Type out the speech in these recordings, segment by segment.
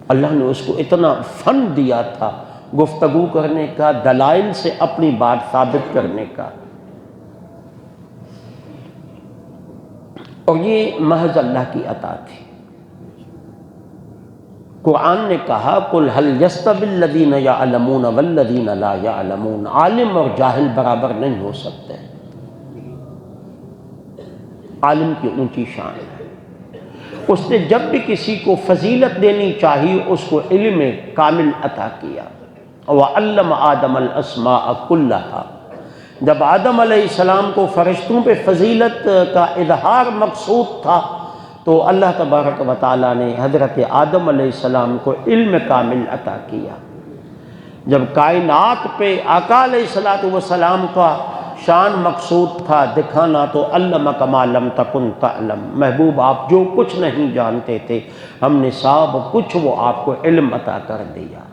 اللہ نے اس کو اتنا فن دیا تھا گفتگو کرنے کا، دلائل سے اپنی بات ثابت کرنے کا، اور یہ محض اللہ کی عطا تھی۔ قرآن نے کہا قُلْ هَلْ يَسْتَوِي الَّذِينَ يَعْلَمُونَ وَالَّذِينَ لَا يَعْلَمُونَ، عالم اور جاہل برابر نہیں ہو سکتے۔ عالم کی اونچی شان ہے، اس نے جب بھی کسی کو فضیلت دینی چاہی اس کو علم کامل عطا کیا۔ وَعَلَّمَ آدَمَ الْأَسْمَاءَ كُلَّهَا، جب آدم علیہ السلام کو فرشتوں پہ فضیلت کا اظہار مقصود تھا تو اللہ تبارک و تعالیٰ نے حضرت آدم علیہ السلام کو علم کامل عطا کیا۔ جب کائنات پہ آقا علیہ السلام کا شان مقصود تھا دکھانا تو علمک ما لم تکن تعلم، محبوب آپ جو کچھ نہیں جانتے تھے ہم نے سب کچھ وہ آپ کو علم عطا کر دیا۔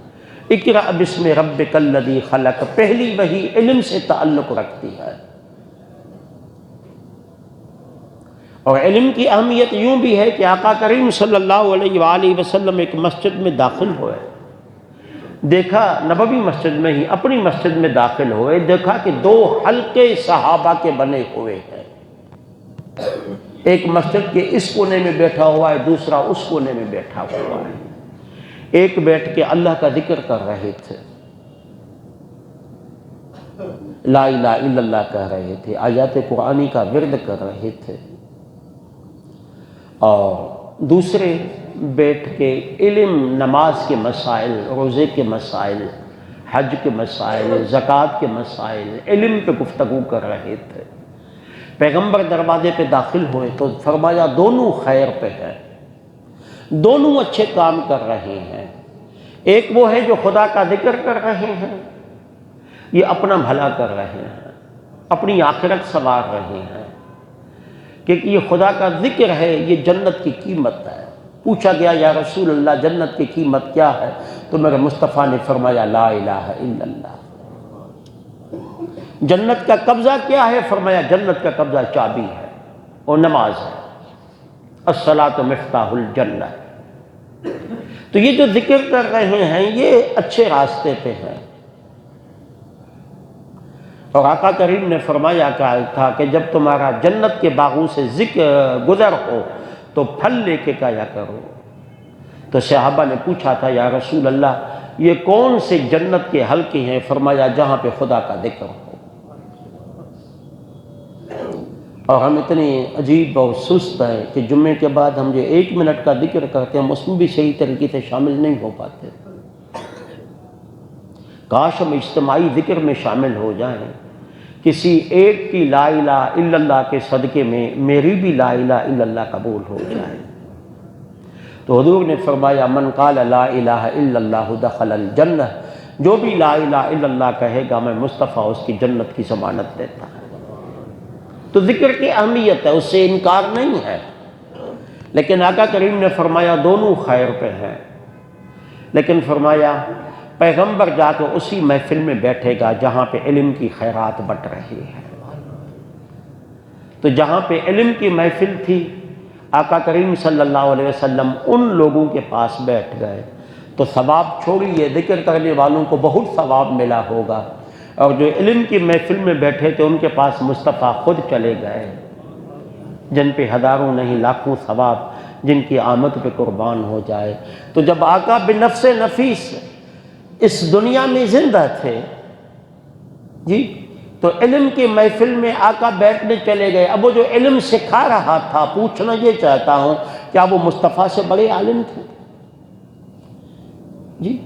اقرأ بسم ربک الذی خلق، پہلی وحی علم سے تعلق رکھتی ہے۔ اور علم کی اہمیت یوں بھی ہے کہ آقا کریم صلی اللہ علیہ وآلہ وسلم ایک مسجد میں داخل ہوئے، دیکھا نبوی مسجد میں ہی اپنی مسجد میں داخل ہوئے، دیکھا کہ دو حلقے صحابہ کے بنے ہوئے ہیں، ایک مسجد کے اس کونے میں بیٹھا ہوا ہے، دوسرا اس کونے میں بیٹھا ہوا ہے، ایک بیٹھ کے اللہ کا ذکر کر رہے تھے، لا الہ الا اللہ کہہ رہے تھے، آیات قرآنی کا ورد کر رہے تھے، اور دوسرے بیٹھ کے علم، نماز کے مسائل، روزے کے مسائل، حج کے مسائل، زکوٰۃ کے مسائل، علم پہ گفتگو کر رہے تھے۔ پیغمبر دروازے پہ داخل ہوئے تو فرمایا دونوں خیر پہ ہیں، دونوں اچھے کام کر رہے ہیں، ایک وہ ہے جو خدا کا ذکر کر رہے ہیں، یہ اپنا بھلا کر رہے ہیں، اپنی آخرت سنوار رہے ہیں، کہ یہ خدا کا ذکر ہے، یہ جنت کی قیمت ہے۔ پوچھا گیا یا رسول اللہ جنت کی قیمت کیا ہے؟ تو میرے مصطفیٰ نے فرمایا لا الہ الا اللہ۔ جنت کا قبضہ کیا ہے؟ فرمایا جنت کا قبضہ چابی ہے اور نماز ہے، الصلاۃ مفتاح الجنہ۔ تو یہ جو ذکر کر رہے ہیں یہ اچھے راستے پہ ہیں، اور آقا کریم نے فرمایا تھا کہ جب تمہارا جنت کے باغوں سے گزر ہو تو پھل لے کے کھایا کرو۔ تو صحابہ نے پوچھا تھا یا رسول اللہ یہ کون سے جنت کے حلقے ہیں؟ فرمایا جہاں پہ خدا کا ذکر ہو۔ اور ہم اتنے عجیب اور سست ہیں کہ جمعے کے بعد ہم جو 1 منٹ کا ذکر کرتے ہیں اس میں بھی صحیح طریقے سے شامل نہیں ہو پاتے۔ کاش ہم اجتماعی ذکر میں شامل ہو جائیں، کسی ایک کی لا الہ الا اللہ کے صدقے میں میری بھی لا الہ الا اللہ قبول ہو جائے۔ تو حضور نے فرمایا من قال لا الہ الا اللہ دخل الجنہ، جو بھی لا الہ الا اللہ کہے گا میں مصطفیٰ اس کی جنت کی ضمانت دیتا ہے۔ تو ذکر کی اہمیت ہے، اس سے انکار نہیں ہے، لیکن آقا کریم نے فرمایا دونوں خیر پہ ہیں، لیکن فرمایا پیغمبر جا کے اسی محفل میں بیٹھے گا جہاں پہ علم کی خیرات بٹ رہی ہے۔ تو جہاں پہ علم کی محفل تھی آقا کریم صلی اللہ علیہ وسلم ان لوگوں کے پاس بیٹھ گئے، تو ثواب چھوڑیے، ذکر کرنے والوں کو بہت ثواب ملا ہوگا، اور جو علم کی محفل میں بیٹھے تھے ان کے پاس مصطفیٰ خود چلے گئے، جن پہ ہزاروں نہیں لاکھوں ثواب جن کی آمد پہ قربان ہو جائے۔ تو جب آقا بنفس نفیس اس دنیا میں زندہ تھے جی، تو علم کی محفل میں آقا بیٹھنے چلے گئے۔ اب وہ جو علم سکھا رہا تھا، پوچھنا یہ چاہتا ہوں کیا وہ مصطفیٰ سے بڑے عالم تھے؟ جی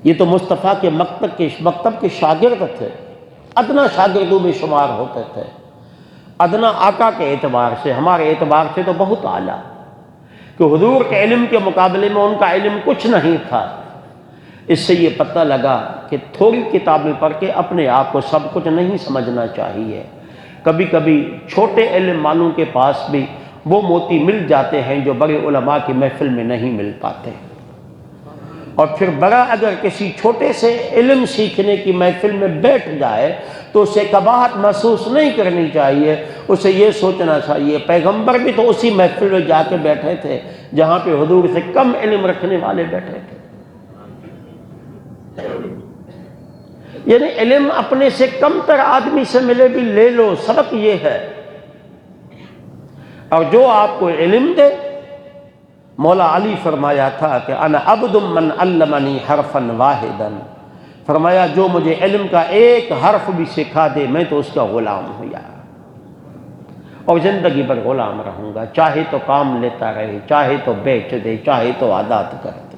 یہ تو مصطفیٰ کے مکتب کے شاگرد تھے، ادنا شاگردوں میں شمار ہوتے تھے، ادنا آقا کے اعتبار سے، ہمارے اعتبار سے تو بہت اعلیٰ، کہ حضور کے علم کے مقابلے میں ان کا علم کچھ نہیں تھا۔ اس سے یہ پتہ لگا کہ تھوڑی کتابیں پڑھ کے اپنے آپ کو سب کچھ نہیں سمجھنا چاہیے، کبھی کبھی چھوٹے علم والوں کے پاس بھی وہ موتی مل جاتے ہیں جو بڑے علماء کی محفل میں نہیں مل پاتے۔ اور پھر بڑا اگر کسی چھوٹے سے علم سیکھنے کی محفل میں بیٹھ جائے تو اسے کباہت محسوس نہیں کرنی چاہیے، اسے یہ سوچنا چاہیے پیغمبر بھی تو اسی محفل میں جا کے بیٹھے تھے جہاں پہ حضور سے کم علم رکھنے والے بیٹھے تھے۔ یعنی علم اپنے سے کم تر آدمی سے ملے بھی لے لو، سبق یہ ہے۔ اور جو آپ کو علم دے، مولا علی فرمایا تھا کہ انا عبد من علمنی حرفا واحدا، فرمایا جو مجھے علم کا ایک حرف بھی سکھا دے میں تو اس کا غلام ہوں یار، اور زندگی بھر غلام رہوں گا، چاہے تو کام لیتا رہے، چاہے تو بیچ دے، چاہے تو عادات کرے۔